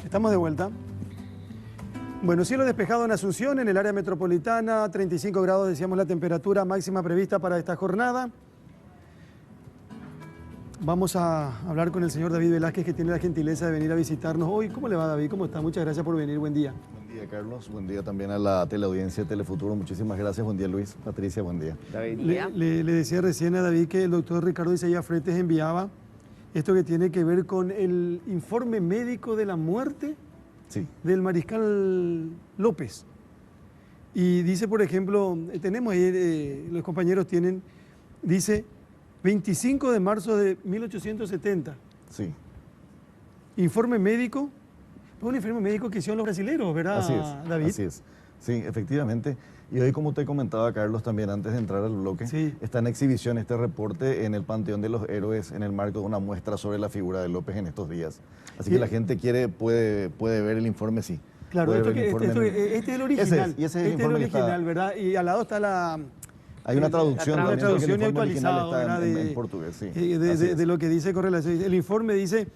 Estamos de vuelta. Bueno, cielo despejado en Asunción, en el área metropolitana, 35 grados, decíamos la temperatura máxima prevista para esta jornada. Vamos a hablar con el señor David Velázquez, que tiene la gentileza de venir a visitarnos hoy. ¿Cómo le va, David? ¿Cómo está? Muchas gracias por venir. Buen día. Buen día, Carlos. Buen día también a la teleaudiencia de Telefuturo. Muchísimas gracias. Buen día, Luis. Patricia, buen día. David. Le decía recién a David que el doctor Ricardo Isaías Fretes enviaba esto que tiene que ver con el informe médico de la muerte del mariscal López. Y dice, por ejemplo, tenemos ahí, los compañeros tienen, dice 25 de marzo de 1870. Sí. Informe médico, un informe médico que hicieron los brasileños, ¿verdad, así es, David? Así es. Sí, efectivamente. Y hoy, como te comentaba, Carlos, también antes de entrar al bloque, está en exhibición este reporte en el Panteón de los Héroes en el marco de una muestra sobre la figura de López en estos días. Así que la gente puede ver el informe, sí. Claro, este es el original. Ese es el informe original, ¿verdad? Y al lado está la... Hay una traducción, la traducción y actualizada en portugués, sí. De lo que dice con relación. El informe dice...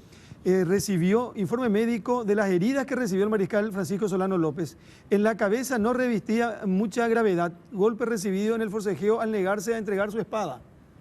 recibió informe médico de las heridas que recibió el mariscal Francisco Solano López. En la cabeza no revestía mucha gravedad, golpe recibido en el forcejeo al negarse a entregar su espada.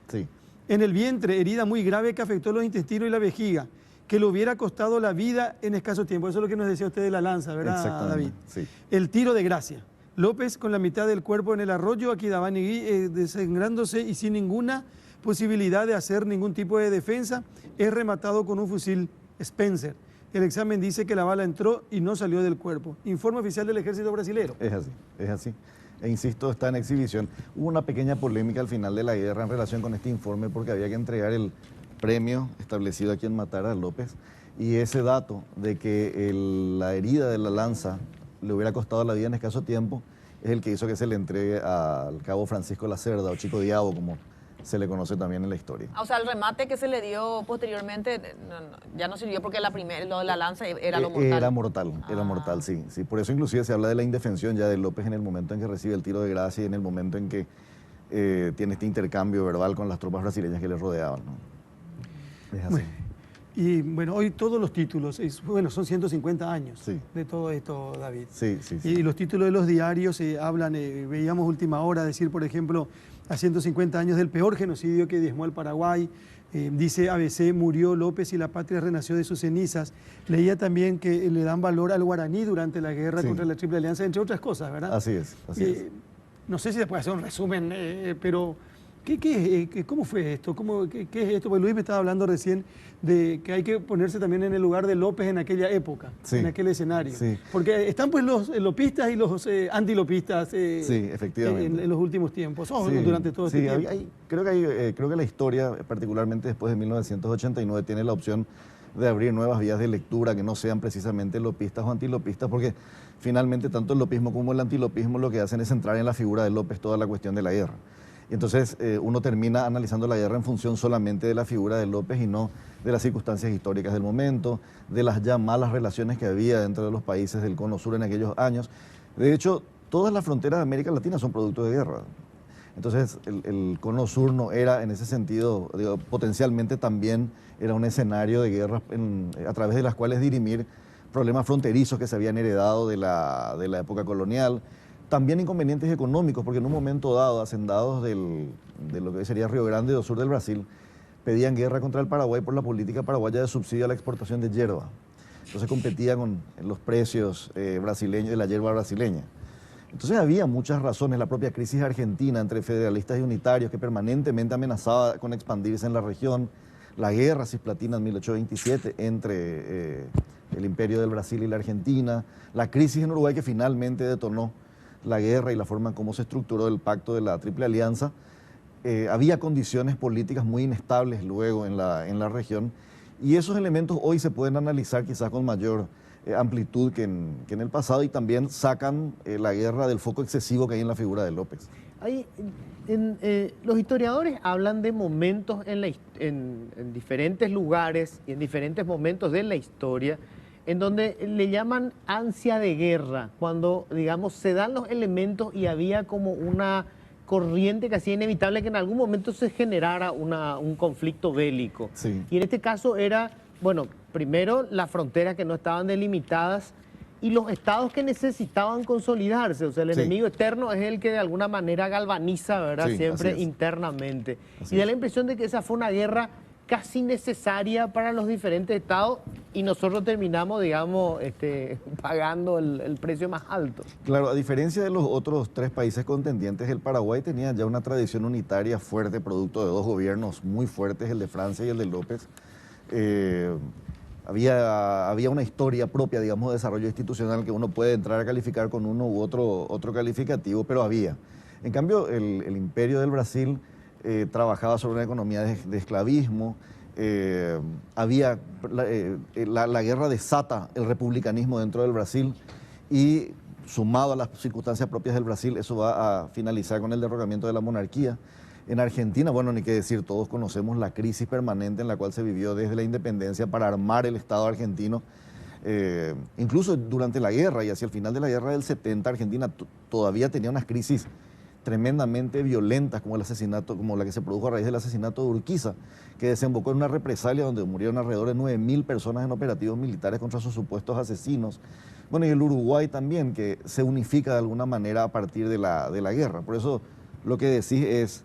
Sí. En el vientre, herida muy grave que afectó los intestinos y la vejiga, que le hubiera costado la vida en escaso tiempo. Eso es lo que nos decía usted de la lanza, ¿verdad, David? Sí. El tiro de gracia. López con la mitad del cuerpo en el arroyo, Aquidabánegui, desangrándose y sin ninguna posibilidad de hacer ningún tipo de defensa, es rematado con un fusil Spencer. El examen dice que la bala entró y no salió del cuerpo. Informe oficial del ejército brasilero. Es así, es así. E insisto, está en exhibición. Hubo una pequeña polémica al final de la guerra en relación con este informe porque había que entregar el premio establecido a quien matara a López. Y ese dato de que la herida de la lanza le hubiera costado la vida en escaso tiempo es el que hizo que se le entregue al cabo Francisco Lacerda, o Chico Diabo, como se le conoce también en la historia. O sea, el remate que se le dio posteriormente ya no sirvió porque lo de la lanza era lo mortal. Era mortal, sí. Por eso inclusive se habla de la indefensión ya de López en el momento en que recibe el tiro de gracia y en el momento en que tiene este intercambio verbal con las tropas brasileñas que le rodeaban, ¿no? Es así. Bueno, y bueno, hoy todos los títulos, son 150 años de todo esto, David. Sí. Y los títulos de los diarios hablan, veíamos Última Hora decir, por ejemplo, a 150 años del peor genocidio que diezmó al Paraguay. Dice ABC, murió López y la patria renació de sus cenizas. Leía también que le dan valor al guaraní durante la guerra contra la Triple Alianza, entre otras cosas, ¿verdad? Así es. No sé si se puede hacer un resumen, pero ¿cómo fue esto? ¿Qué es esto? Pues Luis me estaba hablando recién de que hay que ponerse también en el lugar de López en aquella época, en aquel escenario. Porque están pues los lopistas y los antilopistas efectivamente. en los últimos tiempos, durante todo este tiempo. Creo que la historia, particularmente después de 1989, tiene la opción de abrir nuevas vías de lectura que no sean precisamente lopistas o antilopistas, porque finalmente tanto el lopismo como el antilopismo lo que hacen es centrar en la figura de López toda la cuestión de la guerra. Y entonces uno termina analizando la guerra en función solamente de la figura de López y no de las circunstancias históricas del momento, de las ya malas relaciones que había dentro de los países del Cono Sur en aquellos años. De hecho, todas las fronteras de América Latina son producto de guerra. Entonces, el Cono Sur no era, en ese sentido, potencialmente también era un escenario de guerras a través de las cuales dirimir problemas fronterizos que se habían heredado de la época colonial. También inconvenientes económicos, porque en un momento dado, hacendados de lo que sería Río Grande do Sur del Brasil, pedían guerra contra el Paraguay por la política paraguaya de subsidio a la exportación de hierba. Entonces competía con los precios brasileños de la hierba brasileña. Entonces había muchas razones, la propia crisis argentina entre federalistas y unitarios que permanentemente amenazaba con expandirse en la región, la guerra cisplatina en 1827 entre el imperio del Brasil y la Argentina, la crisis en Uruguay que finalmente detonó la guerra y la forma en cómo se estructuró el pacto de la Triple Alianza. Había condiciones políticas muy inestables luego en la región, y esos elementos hoy se pueden analizar quizás con mayor amplitud que en el pasado, y también sacan la guerra del foco excesivo que hay en la figura de López. Los historiadores hablan de momentos en diferentes lugares y en diferentes momentos de la historia en donde le llaman ansia de guerra, cuando, digamos, se dan los elementos y había como una corriente que hacía inevitable que en algún momento se generara un conflicto bélico. Sí. Y en este caso era bueno, primero las fronteras que no estaban delimitadas y los estados que necesitaban consolidarse. O sea, el Sí. enemigo externo es el que de alguna manera galvaniza, ¿verdad? Sí, Siempre así es. internamente. Así Y da es. la impresión de que esa fue una guerra casi necesaria para los diferentes estados y nosotros terminamos, digamos, pagando el precio más alto. Claro, a diferencia de los otros 3 países contendientes, el Paraguay tenía ya una tradición unitaria fuerte, producto de 2 gobiernos muy fuertes, el de Francia y el de López. Había una historia propia, digamos, de desarrollo institucional que uno puede entrar a calificar con uno u otro calificativo, pero había. En cambio, el imperio del Brasil trabajaba sobre una economía de esclavismo. La guerra desata el republicanismo dentro del Brasil y sumado a las circunstancias propias del Brasil, eso va a finalizar con el derrocamiento de la monarquía. En Argentina, bueno, ni qué decir, todos conocemos la crisis permanente en la cual se vivió desde la independencia para armar el Estado argentino. Incluso durante la guerra y hacia el final de la guerra del 70, Argentina todavía tenía unas crisis tremendamente violentas como el asesinato, como la que se produjo a raíz del asesinato de Urquiza, que desembocó en una represalia donde murieron alrededor de 9.000 personas en operativos militares contra sus supuestos asesinos. Bueno, y el Uruguay también, que se unifica de alguna manera a partir de la guerra. Por eso lo que decís es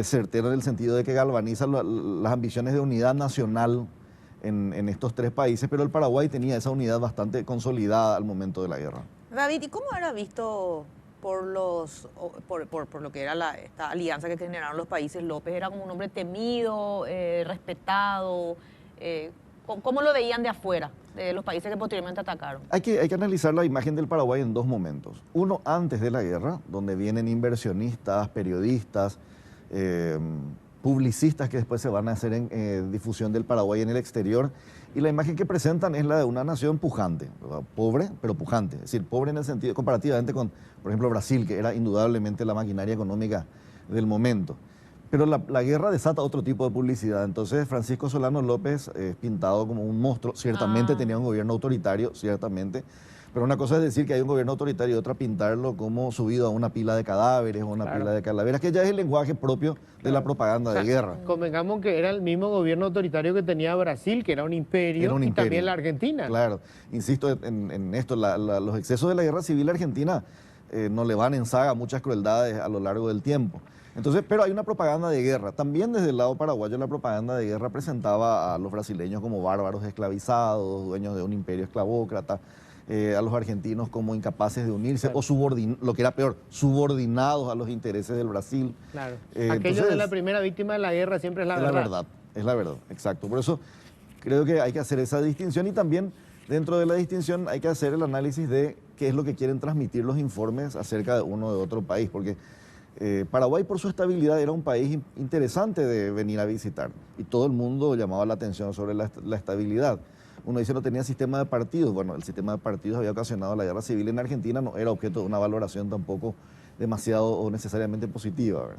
certero en el sentido de que galvaniza las ambiciones de unidad nacional en estos 3 países, pero el Paraguay tenía esa unidad bastante consolidada al momento de la guerra. David, ¿y cómo era visto por lo que era esta alianza que generaron los países? López era como un hombre temido, respetado. ¿Cómo lo veían de afuera, de los países que posteriormente atacaron? Hay que analizar la imagen del Paraguay en 2 momentos. Uno, antes de la guerra, donde vienen inversionistas, periodistas, publicistas que después se van a hacer en difusión del Paraguay en el exterior, y la imagen que presentan es la de una nación pujante, pobre pero pujante, es decir, pobre en el sentido, comparativamente con, por ejemplo, Brasil, que era indudablemente la maquinaria económica del momento. Pero la guerra desata otro tipo de publicidad, entonces Francisco Solano López es pintado como un monstruo, ciertamente tenía un gobierno autoritario, ciertamente, pero una cosa es decir que hay un gobierno autoritario y otra pintarlo como subido a una pila de cadáveres o una pila de calaveras, que ya es el lenguaje propio de la propaganda de guerra. Convengamos que era el mismo gobierno autoritario que tenía Brasil, que era un imperio, Era un y imperio. también la Argentina. Claro, insisto en esto, los excesos de la guerra civil argentina no le van en saga muchas crueldades a lo largo del tiempo. Entonces, pero hay una propaganda de guerra. También desde el lado paraguayo la propaganda de guerra presentaba a los brasileños como bárbaros esclavizados, dueños de un imperio esclavócrata, a los argentinos como incapaces de unirse, Claro. o lo que era peor, subordinados a los intereses del Brasil. Claro. Aquello Aquello de la primera víctima de la guerra siempre es la verdad. Es la verdad, exacto. Por eso creo que hay que hacer esa distinción y también dentro de la distinción hay que hacer el análisis de qué es lo que quieren transmitir los informes acerca de uno o de otro país, porque Paraguay por su estabilidad era un país interesante de venir a visitar y todo el mundo llamaba la atención sobre la estabilidad. Uno dice no tenía sistema de partidos. Bueno, el sistema de partidos había ocasionado la guerra civil en Argentina, no era objeto de una valoración tampoco demasiado o necesariamente positiva, ¿verdad?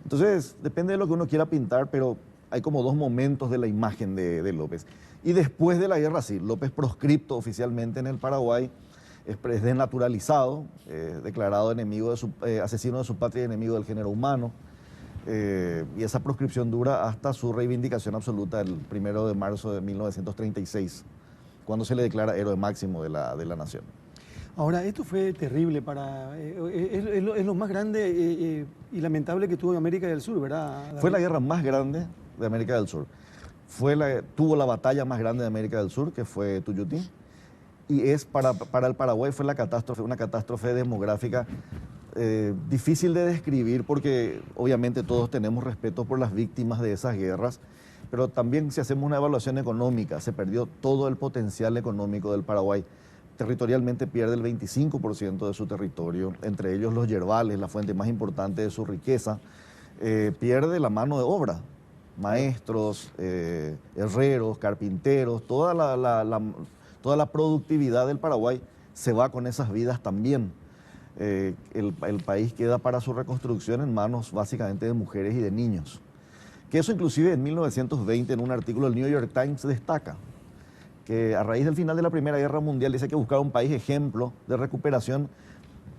Entonces, depende de lo que uno quiera pintar, pero hay como 2 momentos de la imagen de López. Y después de la guerra, sí, López proscripto oficialmente en el Paraguay, es desnaturalizado, declarado enemigo asesino de su patria y enemigo del género humano. Y esa proscripción dura hasta su reivindicación absoluta el 1 de marzo de 1936, cuando se le declara héroe máximo de la nación. Ahora, esto fue terrible es lo más grande y lamentable que tuvo América del Sur, ¿verdad, David? Fue la guerra más grande de América del Sur. Tuvo la batalla más grande de América del Sur, que fue Tuyutí. Y para el Paraguay fue una catástrofe demográfica difícil de describir porque obviamente todos tenemos respeto por las víctimas de esas guerras, pero también si hacemos una evaluación económica, se perdió todo el potencial económico del Paraguay. Territorialmente pierde el 25% de su territorio, entre ellos los yerbales, la fuente más importante de su riqueza. Pierde la mano de obra, maestros, herreros, carpinteros, toda la productividad del Paraguay se va con esas vidas también. El país queda para su reconstrucción en manos básicamente de mujeres y de niños. Que eso inclusive en 1920 en un artículo del New York Times destaca que a raíz del final de la Primera Guerra Mundial dice que buscar un país ejemplo de recuperación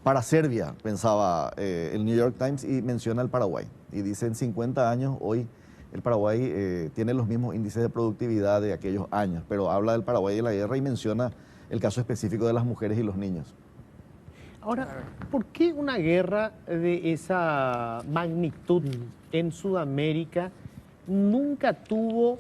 para Serbia, pensaba el New York Times, y menciona el Paraguay. Y dice en 50 años hoy el Paraguay tiene los mismos índices de productividad de aquellos años, pero habla del Paraguay de la guerra y menciona el caso específico de las mujeres y los niños. Ahora, ¿por qué una guerra de esa magnitud en Sudamérica nunca tuvo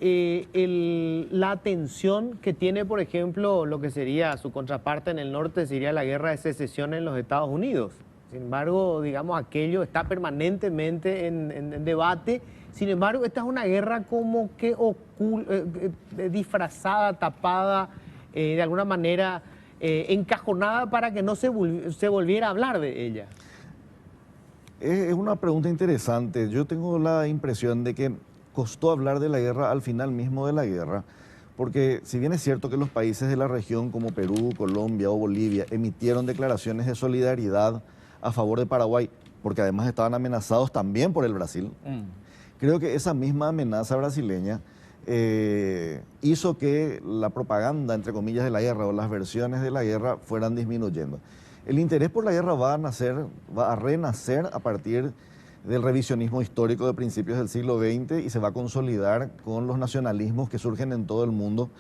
la atención que tiene, por ejemplo, lo que sería su contraparte en el norte, sería la guerra de secesión en los Estados Unidos? Sin embargo, digamos, aquello está permanentemente en debate. Sin embargo, esta es una guerra como que disfrazada, tapada, de alguna manera encajonada para que no se volviera a hablar de ella. Es una pregunta interesante. Yo tengo la impresión de que costó hablar de la guerra al final mismo de la guerra, porque si bien es cierto que los países de la región como Perú, Colombia o Bolivia emitieron declaraciones de solidaridad a favor de Paraguay, porque además estaban amenazados también por el Brasil, creo que esa misma amenaza brasileña hizo que la propaganda, entre comillas, de la guerra o las versiones de la guerra fueran disminuyendo. El interés por la guerra va a renacer a partir del revisionismo histórico de principios del siglo XX y se va a consolidar con los nacionalismos que surgen en todo el mundo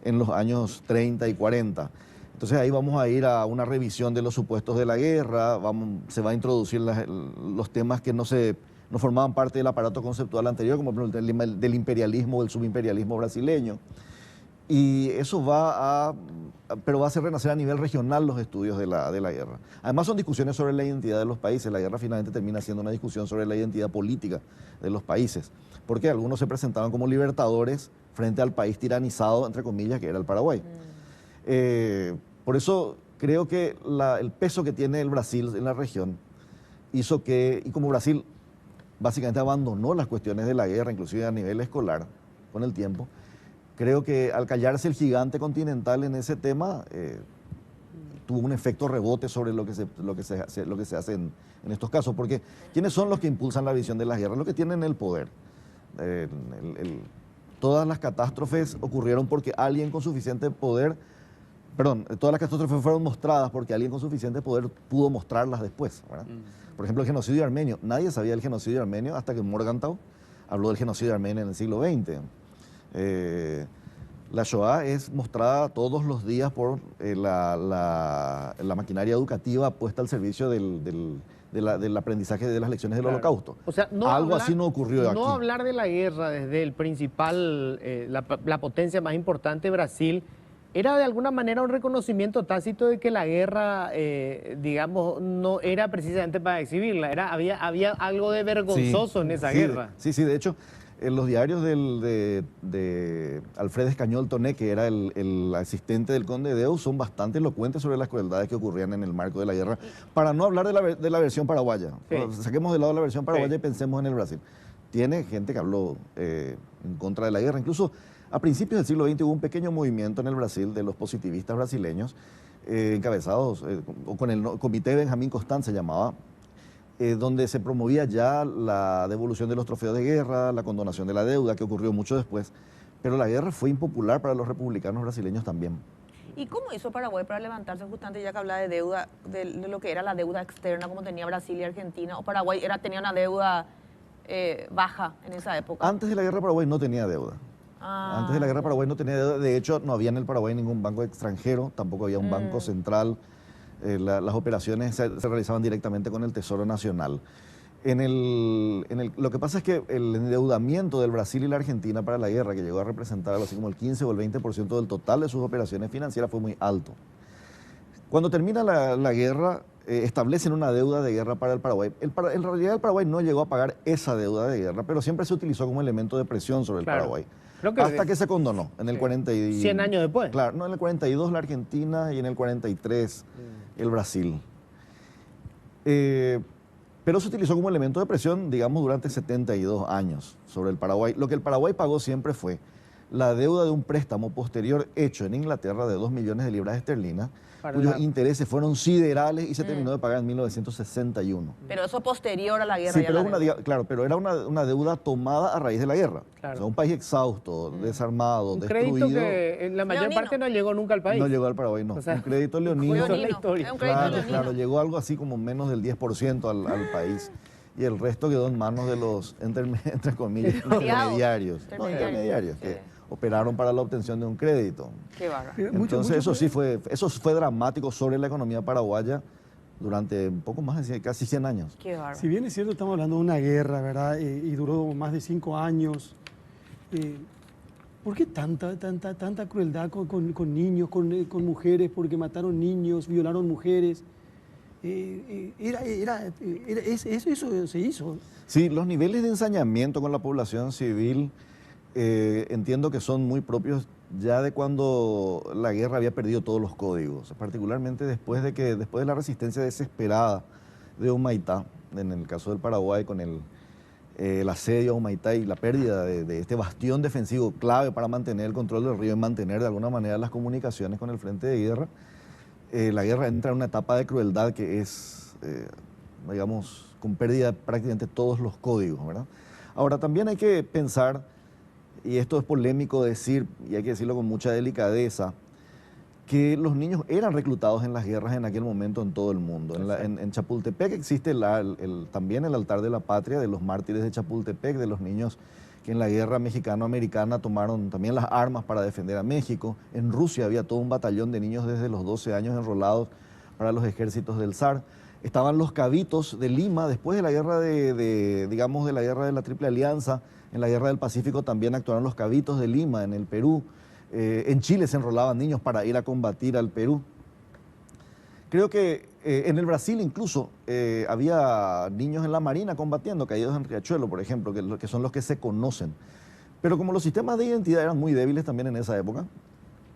en los años 30 y 40. Entonces ahí vamos a ir a una revisión de los supuestos de la guerra, se va a introducir los temas que no formaban parte del aparato conceptual anterior, como por ejemplo el del imperialismo o el subimperialismo brasileño. Y eso pero va a hacer renacer a nivel regional los estudios de la guerra. Además son discusiones sobre la identidad de los países. La guerra finalmente termina siendo una discusión sobre la identidad política de los países, porque algunos se presentaban como libertadores frente al país tiranizado, entre comillas, que era el Paraguay. Por eso creo que el peso que tiene el Brasil en la región hizo que, y como Brasil básicamente abandonó las cuestiones de la guerra, inclusive a nivel escolar, con el tiempo, creo que al callarse el gigante continental en ese tema, tuvo un efecto rebote sobre lo que se hace en estos casos. Porque ¿quiénes son los que impulsan la visión de las guerras? Los que tienen el poder. Todas las catástrofes ocurrieron porque alguien con suficiente poder, todas las catástrofes fueron mostradas porque alguien con suficiente poder pudo mostrarlas después, ¿verdad? Por ejemplo, el genocidio armenio. Nadie sabía del genocidio armenio hasta que Morgenthau habló del genocidio armenio en el siglo XX. La Shoah es mostrada todos los días por la maquinaria educativa puesta al servicio del aprendizaje de las lecciones del Holocausto. O sea, algo así no ocurrió aquí. No hablar de la guerra desde el principal, la potencia más importante, Brasil, era de alguna manera un reconocimiento tácito de que la guerra, digamos, no era precisamente para exhibirla, había algo de vergonzoso en esa guerra. Sí, de hecho, en los diarios de Alfred Escañol Toné, que era el asistente del conde Deus, son bastante elocuentes sobre las crueldades que ocurrían en el marco de la guerra, para no hablar de la versión paraguaya. Sí. Saquemos de lado la versión paraguaya y pensemos en el Brasil. Tiene gente que habló en contra de la guerra. Incluso a principios del siglo XX hubo un pequeño movimiento en el Brasil de los positivistas brasileños, encabezados con el comité Benjamín Constant se llamaba, donde se promovía ya la devolución de los trofeos de guerra, la condonación de la deuda, que ocurrió mucho después. Pero la guerra fue impopular para los republicanos brasileños también. ¿Y cómo hizo Paraguay para levantarse, justamente ya que hablaba de deuda, de lo que era la deuda externa, como tenía Brasil y Argentina? ¿O Paraguay tenía una deuda baja en esa época? Antes de la guerra Paraguay no tenía deuda. Antes de la guerra Paraguay no tenía deuda. De hecho, no había en el Paraguay ningún banco extranjero, tampoco había un banco central. Las operaciones se realizaban directamente con el Tesoro Nacional. Lo que pasa es que el endeudamiento del Brasil y la Argentina para la guerra, que llegó a representar algo así como el 15 o el 20% del total de sus operaciones financieras, fue muy alto. Cuando termina la guerra, establecen una deuda de guerra para el Paraguay. En realidad el Paraguay no llegó a pagar esa deuda de guerra, pero siempre se utilizó como elemento de presión sobre el Paraguay. Hasta que se condonó, en el 42. 100 años después. Claro, no, en el 42 la Argentina y en el 43 el Brasil. Pero se utilizó como elemento de presión, digamos, durante 72 años sobre el Paraguay. Lo que el Paraguay pagó siempre fue la deuda de un préstamo posterior hecho en Inglaterra de 2 millones de libras esterlinas, cuyos intereses fueron siderales y se terminó de pagar en 1961. Pero eso posterior a la guerra. Sí, pero pero era una deuda tomada a raíz de la guerra. Claro. O sea, un país exhausto, desarmado, destruido. Un crédito que en la mayor parte no llegó nunca al país. No llegó al Paraguay, no. O sea, un crédito leonino. Es la historia. Claro, llegó algo así como menos del 10% al país. y el resto quedó en manos de los, entre comillas, Intermediarios. intermediarios que Sí. operaron para la obtención de un crédito. Qué bárbaro. Entonces eso fue dramático sobre la economía paraguaya durante un poco más de casi 100 años. Qué bárbaro. Si bien es cierto, estamos hablando de una guerra, ¿verdad? Y duró más de 5 años. ¿Por qué tanta crueldad con niños, con mujeres? Porque mataron niños, violaron mujeres. Eso se hizo. Sí, los niveles de ensañamiento con la población civil entiendo que son muy propios ya de cuando la guerra había perdido todos los códigos, particularmente después de la resistencia desesperada de Humaitá, en el caso del Paraguay, con el asedio a Humaitá y la pérdida de este bastión defensivo clave para mantener el control del río y mantener de alguna manera las comunicaciones con el frente de guerra. La guerra entra en una etapa de crueldad que es, digamos, con pérdida de prácticamente todos los códigos, ¿verdad? Ahora, también hay que pensar, y esto es polémico decir, y hay que decirlo con mucha delicadeza, que los niños eran reclutados en las guerras en aquel momento en todo el mundo. En Chapultepec existe también el altar de la patria de los mártires de Chapultepec, de los niños que en la guerra mexicano-americana tomaron también las armas para defender a México. En Rusia había todo un batallón de niños desde los 12 años enrolados para los ejércitos del zar. Estaban los cabitos de Lima, después de la guerra digamos, de la guerra de la Triple Alianza. En la guerra del Pacífico también actuaron los cabitos de Lima, en el Perú. En Chile se enrolaban niños para ir a combatir al Perú. Creo que en el Brasil incluso había niños en la Marina combatiendo, caídos en Riachuelo, por ejemplo, que son los que se conocen. Pero como los sistemas de identidad eran muy débiles también en esa época,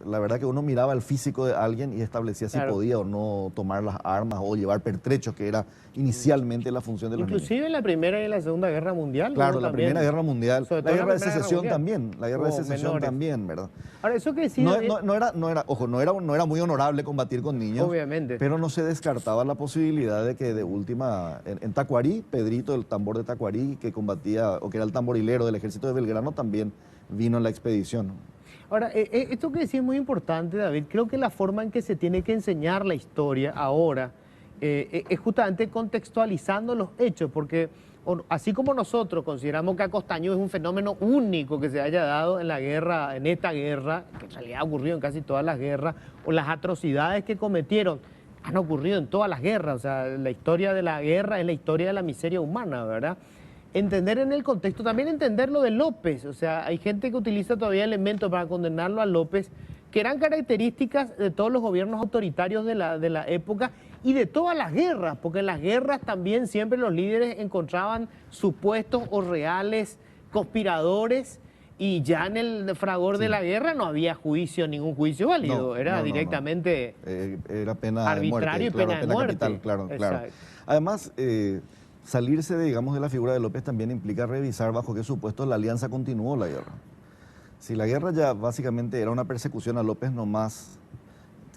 la verdad que uno miraba el físico de alguien y establecía si podía o no tomar las armas o llevar pertrechos, que era inicialmente la función de los niños. Inclusive en la Primera y en la Segunda Guerra Mundial. Claro, la Primera Guerra Mundial, la Guerra de Secesión también, la Guerra de Secesión también, ¿verdad? Ahora, eso que decía... No era muy honorable combatir con niños. Obviamente. Pero no se descartaba la posibilidad de que de última, en Tacuarí, Pedrito, el tambor de Tacuarí, que combatía, o que era el tamborilero del ejército de Belgrano, también vino en la expedición. Ahora, esto que decía es muy importante, David. Creo que la forma en que se tiene que enseñar la historia ahora es justamente contextualizando los hechos, porque así como nosotros consideramos que Acostañó es un fenómeno único que se haya dado en la guerra, en esta guerra, que en realidad ha ocurrido en casi todas las guerras, o las atrocidades que cometieron han ocurrido en todas las guerras. O sea, la historia de la guerra es la historia de la miseria humana, ¿verdad? Entender en el contexto, también entender lo de López. O sea, hay gente que utiliza todavía elementos para condenarlo a López, que eran características de todos los gobiernos autoritarios de la época y de todas las guerras, porque en las guerras también siempre los líderes encontraban supuestos o reales conspiradores, y ya en el fragor de la guerra no había juicio, ningún juicio válido, era directamente era pena arbitrario de muerte, y pena de muerte. Capital, claro. Además, salirse, digamos, de la figura de López también implica revisar bajo qué supuestos la alianza continuó la guerra. Si la guerra ya básicamente era una persecución a López nomás,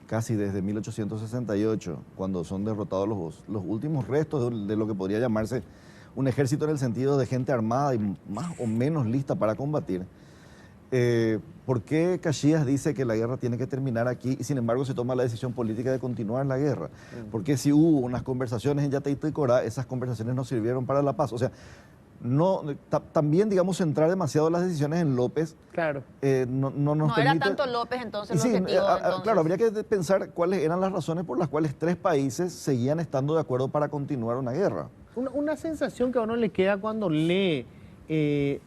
casi desde 1868, cuando son derrotados los últimos restos de lo que podría llamarse un ejército en el sentido de gente armada y más o menos lista para combatir. ¿Por qué Caxias dice que la guerra tiene que terminar aquí y sin embargo se toma la decisión política de continuar la guerra? Porque si hubo unas conversaciones en Yateito y Corá, esas conversaciones no sirvieron para la paz. O sea, también, digamos, centrar demasiado las decisiones en López. Claro. No era tanto López entonces el objetivo. Claro, habría que pensar cuáles eran las razones por las cuales tres países seguían estando de acuerdo para continuar una guerra. Una sensación que a uno le queda cuando lee,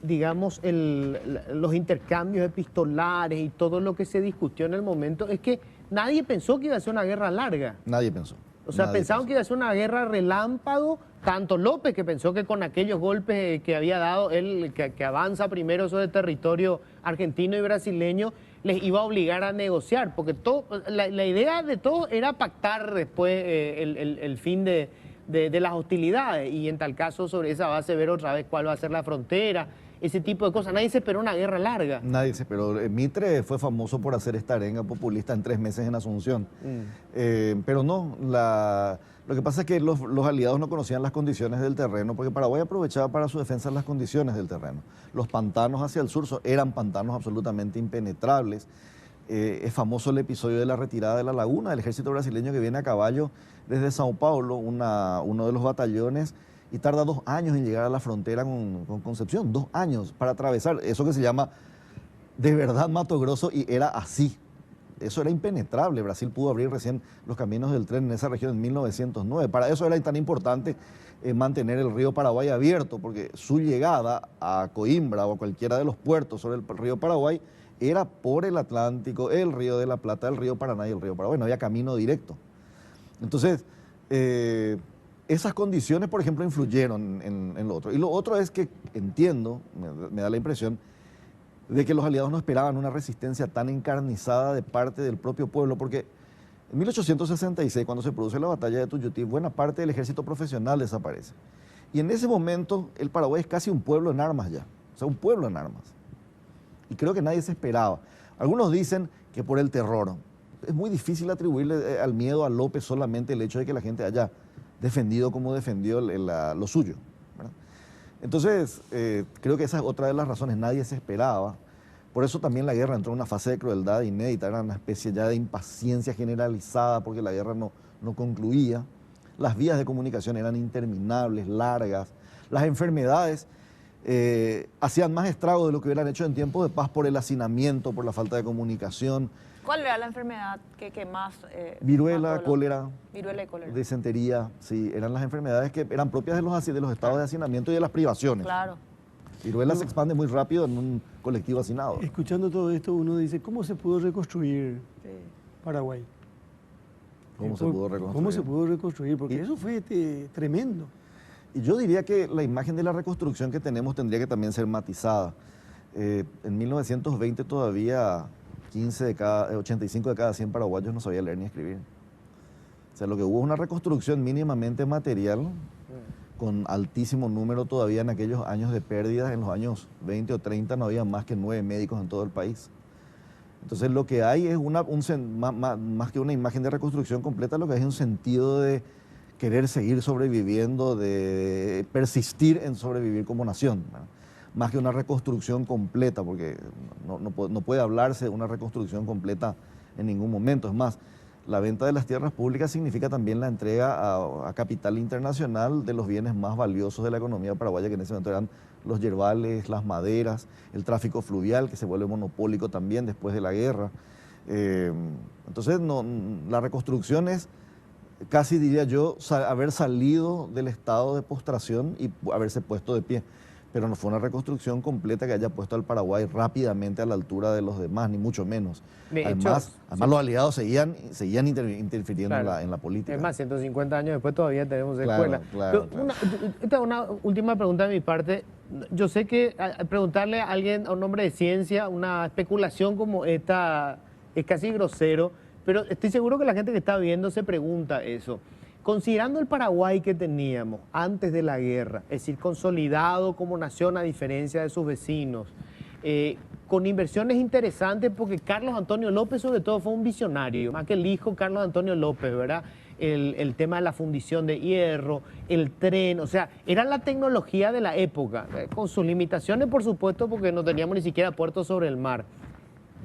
digamos, los intercambios epistolares y todo lo que se discutió en el momento, es que nadie pensó que iba a ser una guerra larga. Nadie pensó. O sea, pensaban que iba a ser una guerra relámpago, tanto López, que pensó que con aquellos golpes que había dado él, que avanza primero sobre el territorio argentino y brasileño, les iba a obligar a negociar, porque la idea de todo era pactar después el fin de las hostilidades, y en tal caso sobre esa base ver otra vez cuál va a ser la frontera, ese tipo de cosas. Nadie se esperó una guerra larga. Nadie se esperó. Mitre fue famoso por hacer esta arenga populista en 3 meses en Asunción. Pero no, lo que pasa es que los aliados no conocían las condiciones del terreno, porque Paraguay aprovechaba para su defensa las condiciones del terreno. Los pantanos hacia el sur eran pantanos absolutamente impenetrables. Es famoso el episodio de la retirada de la laguna del ejército brasileño que viene a caballo desde Sao Paulo, uno de los batallones y tarda 2 años en llegar a la frontera con Concepción, 2 años para atravesar eso que se llama de verdad Mato Grosso, y era así. Eso era impenetrable. Brasil pudo abrir recién los caminos del tren en esa región en 1909. Para eso era tan importante mantener el río Paraguay abierto, porque su llegada a Coimbra o a cualquiera de los puertos sobre el río Paraguay era por el Atlántico, el río de la Plata, el río Paraná y el río Paraguay. No había camino directo. Entonces, esas condiciones, por ejemplo, influyeron en lo otro. Y lo otro es que entiendo, me da la impresión, de que los aliados no esperaban una resistencia tan encarnizada de parte del propio pueblo, porque en 1866, cuando se produce la batalla de Tuyutí, buena parte del ejército profesional desaparece. Y en ese momento el Paraguay es casi un pueblo en armas ya, o sea, un pueblo en armas. Y creo que nadie se esperaba. Algunos dicen que por el terror. Es muy difícil atribuirle al miedo a López solamente el hecho de que la gente haya defendido como defendió lo suyo, ¿verdad? Entonces, creo que esa es otra de las razones. Nadie se esperaba. Por eso también la guerra entró en una fase de crueldad inédita. Era una especie ya de impaciencia generalizada porque la guerra no concluía. Las vías de comunicación eran interminables, largas. Las enfermedades hacían más estrago de lo que hubieran hecho en tiempos de paz por el hacinamiento, por la falta de comunicación. ¿Cuál era la enfermedad que más? Viruela, cólera, viruela y cólera. disentería, sí, eran las enfermedades que eran propias de los estados de hacinamiento y de las privaciones. Claro. Viruela se expande muy rápido en un colectivo hacinado. Escuchando todo esto, uno dice, ¿cómo se pudo reconstruir Paraguay? ¿Cómo se pudo reconstruir? ¿Cómo se pudo reconstruir? Porque eso fue tremendo. Y yo diría que la imagen de la reconstrucción que tenemos tendría que también ser matizada. En 1920 todavía 85 de cada 100 paraguayos no sabía leer ni escribir. O sea, lo que hubo es una reconstrucción mínimamente material, con altísimo número todavía en aquellos años de pérdidas. En los años 20 o 30 no había más que 9 médicos en todo el país. Entonces lo que hay es más que una imagen de reconstrucción completa, lo que hay es un sentido de querer seguir sobreviviendo, de persistir en sobrevivir como nación, ¿verdad? Más que una reconstrucción completa, porque no puede hablarse de una reconstrucción completa en ningún momento. Es más, la venta de las tierras públicas significa también la entrega a capital internacional de los bienes más valiosos de la economía paraguaya, que en ese momento eran los yerbales, las maderas, el tráfico fluvial, que se vuelve monopólico también después de la guerra. Entonces, la reconstrucción es casi, diría yo, haber salido del estado de postración y haberse puesto de pie. Pero no fue una reconstrucción completa que haya puesto al Paraguay rápidamente a la altura de los demás, ni mucho menos. Además, los aliados seguían interfiriendo en la política. Es más, 150 años después todavía tenemos escuela. Claro. Una última pregunta de mi parte. Yo sé que preguntarle a alguien, a un hombre de ciencia, una especulación como esta es casi grosero, pero estoy seguro que la gente que está viendo se pregunta eso. Considerando el Paraguay que teníamos antes de la guerra, es decir, consolidado como nación a diferencia de sus vecinos, con inversiones interesantes, porque Carlos Antonio López sobre todo fue un visionario, más que el hijo Carlos Antonio López, ¿verdad? El tema de la fundición de hierro, el tren, o sea, era la tecnología de la época, con sus limitaciones, por supuesto, porque no teníamos ni siquiera puertos sobre el mar.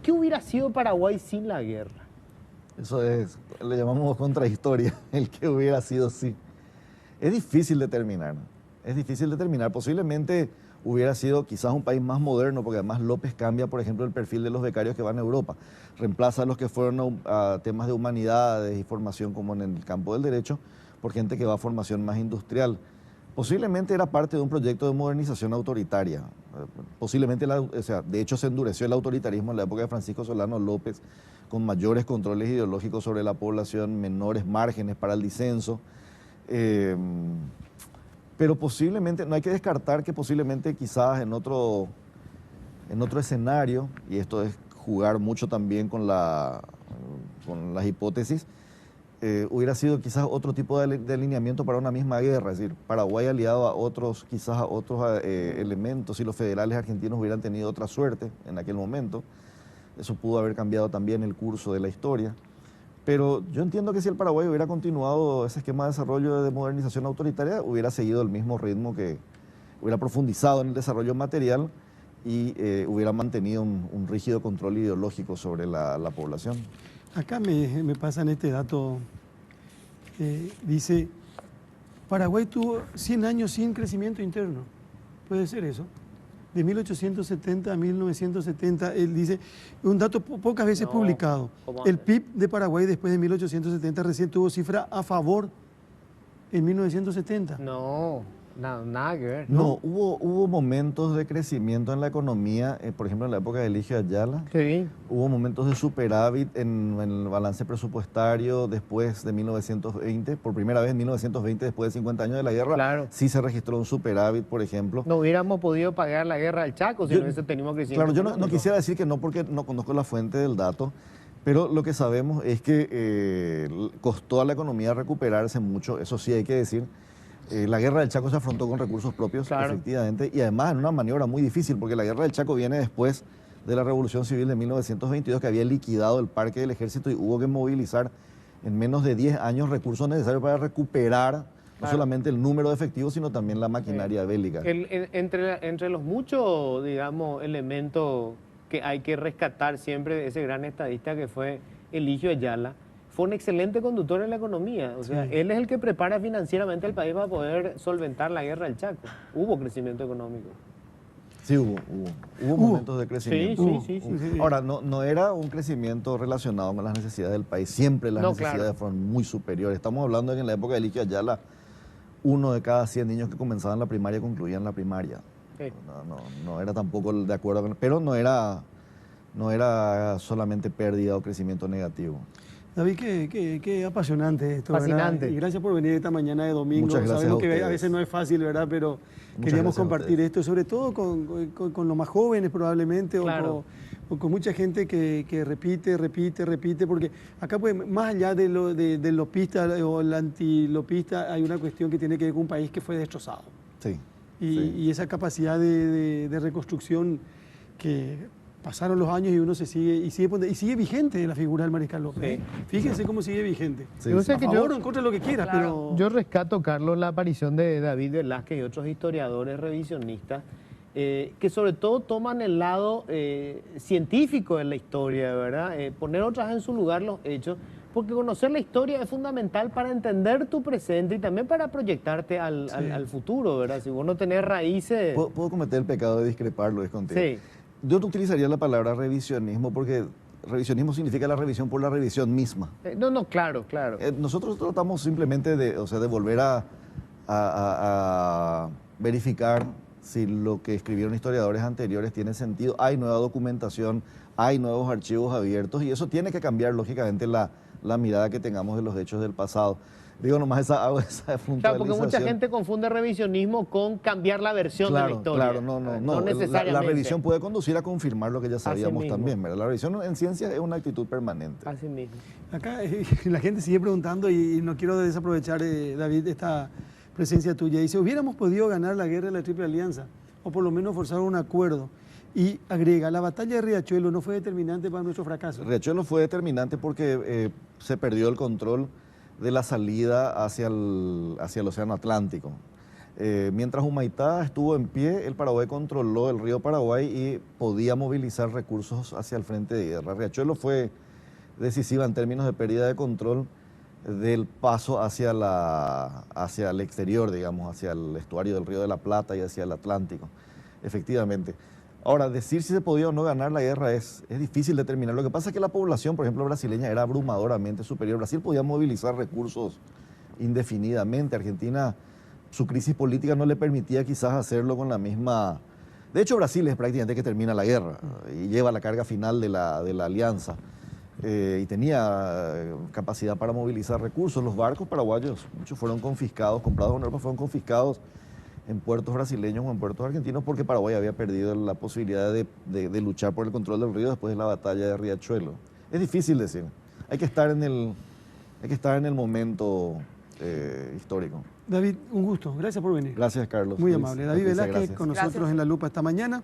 ¿Qué hubiera sido Paraguay sin la guerra? Eso es, le llamamos contrahistoria, el que hubiera sido sí. Es difícil determinar, posiblemente hubiera sido quizás un país más moderno, porque además López cambia, por ejemplo, el perfil de los becarios que van a Europa, reemplaza a los que fueron a temas de humanidades y formación como en el campo del derecho, por gente que va a formación más industrial. Posiblemente era parte de un proyecto de modernización autoritaria, posiblemente, de hecho se endureció el autoritarismo en la época de Francisco Solano López, con mayores controles ideológicos sobre la población, menores márgenes para el disenso. Pero posiblemente, no hay que descartar que posiblemente quizás en otro escenario, y esto es jugar mucho también con las hipótesis, hubiera sido quizás otro tipo de alineamiento para una misma guerra, es decir, Paraguay aliado a otros elementos, si los federales argentinos hubieran tenido otra suerte en aquel momento. Eso pudo haber cambiado también el curso de la historia. Pero yo entiendo que si el Paraguay hubiera continuado ese esquema de desarrollo de modernización autoritaria, hubiera seguido el mismo ritmo, que hubiera profundizado en el desarrollo material y hubiera mantenido un rígido control ideológico sobre la población. Acá me pasan este dato, dice, Paraguay tuvo 100 años sin crecimiento interno. ¿Puede ser eso? De 1870 a 1970, él dice, un dato pocas veces No, publicado. ¿cómo El hace? PIB de Paraguay después de 1870 recién tuvo cifra a favor en 1970. No, nada que ver. No, hubo momentos de crecimiento en la economía, por ejemplo en la época de Eligio Ayala. Sí. Hubo momentos de superávit en el balance presupuestario después de 1920, por primera vez en 1920, después de 50 años de la guerra. Claro. Sí se registró un superávit, por ejemplo. No hubiéramos podido pagar la guerra del Chaco si Yo- no hubiese tenido crecimiento. Claro, yo no económico. quisiera decir que no porque no conozco la fuente del dato, pero lo que sabemos es que costó a la economía recuperarse mucho, eso sí hay que decir. La guerra del Chaco se afrontó con recursos propios, Claro. efectivamente, y además en una maniobra muy difícil, porque la guerra del Chaco viene después de la Revolución Civil de 1922, que había liquidado el parque del ejército y hubo que movilizar en menos de 10 años recursos necesarios para recuperar no Claro. solamente el número de efectivos, sino también la maquinaria bélica. Entre los muchos, digamos, elementos que hay que rescatar siempre de ese gran estadista que fue Eligio Ayala, fue un excelente conductor en la economía. O sea, Sí. él es el que prepara financieramente al país para poder solventar la guerra del Chaco. Hubo crecimiento económico. Sí, hubo momentos de crecimiento. Sí, sí. Sí. Ahora, no era un crecimiento relacionado con las necesidades del país. Siempre las No, necesidades claro. fueron muy superiores. Estamos hablando de que en la época de Eligio Ayala, 1 de cada 100 niños que comenzaban la primaria concluían la primaria. Sí. No era tampoco de acuerdo con... Pero no era solamente pérdida o crecimiento negativo. David, qué apasionante esto, ¿verdad? Fascinante. Y gracias por venir esta mañana de domingo. Muchas gracias Sabemos a que a ustedes. veces no es fácil, ¿verdad? Pero Muchas queríamos gracias a compartir ustedes. esto, sobre todo con los más jóvenes probablemente, Claro. o con mucha gente que repite, porque acá pues, más allá del lopista o el antilopista, hay una cuestión que tiene que ver con un país que fue destrozado. Sí. Y, sí. y esa capacidad de reconstrucción que pasaron los años y uno sigue vigente la figura del Mariscal López. Sí. ¿eh? Fíjense cómo sigue vigente. Sí, Yo sí. sé A que favor o en contra de lo que quiera, Claro. pero... Yo rescato, Carlos, la aparición de David Velázquez y otros historiadores revisionistas que sobre todo toman el lado científico de la historia, ¿verdad? Poner otra vez en su lugar los hechos, porque conocer la historia es fundamental para entender tu presente y también para proyectarte al futuro, ¿verdad? Si vos no tenés raíces... ¿Puedo cometer el pecado de discrepar, Luis, contigo? Sí, Yo no utilizaría la palabra revisionismo porque revisionismo significa la revisión por la revisión misma. no, claro. Nosotros tratamos simplemente de volver a verificar si lo que escribieron historiadores anteriores tiene sentido. Hay nueva documentación, hay nuevos archivos abiertos y eso tiene que cambiar, lógicamente, la mirada que tengamos de los hechos del pasado. Digo nomás hago esa puntualización. Claro, porque mucha gente confunde revisionismo con cambiar la versión de la historia. Claro, no. No necesariamente. La revisión puede conducir a confirmar lo que ya sabíamos mismo. también, ¿verdad? La revisión en ciencia es una actitud permanente. Así mismo. Acá la gente sigue preguntando y no quiero desaprovechar, David, esta presencia tuya. Dice, hubiéramos podido ganar la guerra de la Triple Alianza o por lo menos forzar un acuerdo. Y agrega, la batalla de Riachuelo no fue determinante para nuestro fracaso. Riachuelo fue determinante porque se perdió el control de la salida hacia el Océano Atlántico. Mientras Humaitá estuvo en pie, el Paraguay controló el río Paraguay y podía movilizar recursos hacia el frente de guerra. Riachuelo fue decisiva en términos de pérdida de control del paso hacia el exterior, digamos, hacia el estuario del Río de la Plata y hacia el Atlántico, efectivamente. Ahora, decir si se podía o no ganar la guerra es difícil determinar. Lo que pasa es que la población, por ejemplo, brasileña era abrumadoramente superior. Brasil podía movilizar recursos indefinidamente. Argentina, su crisis política no le permitía quizás hacerlo con la misma... De hecho, Brasil es prácticamente que termina la guerra y lleva la carga final de la alianza. Y tenía capacidad para movilizar recursos. Los barcos paraguayos, muchos fueron confiscados, comprados en Europa, fueron confiscados en puertos brasileños o en puertos argentinos porque Paraguay había perdido la posibilidad de luchar por el control del río después de la batalla de Riachuelo. Es difícil decir. Hay que estar en el momento histórico. David, un gusto. Gracias por venir. Gracias, Carlos. Muy Luis. amable. David Patricia, Velázquez gracias. con nosotros Gracias. en La Lupa esta mañana.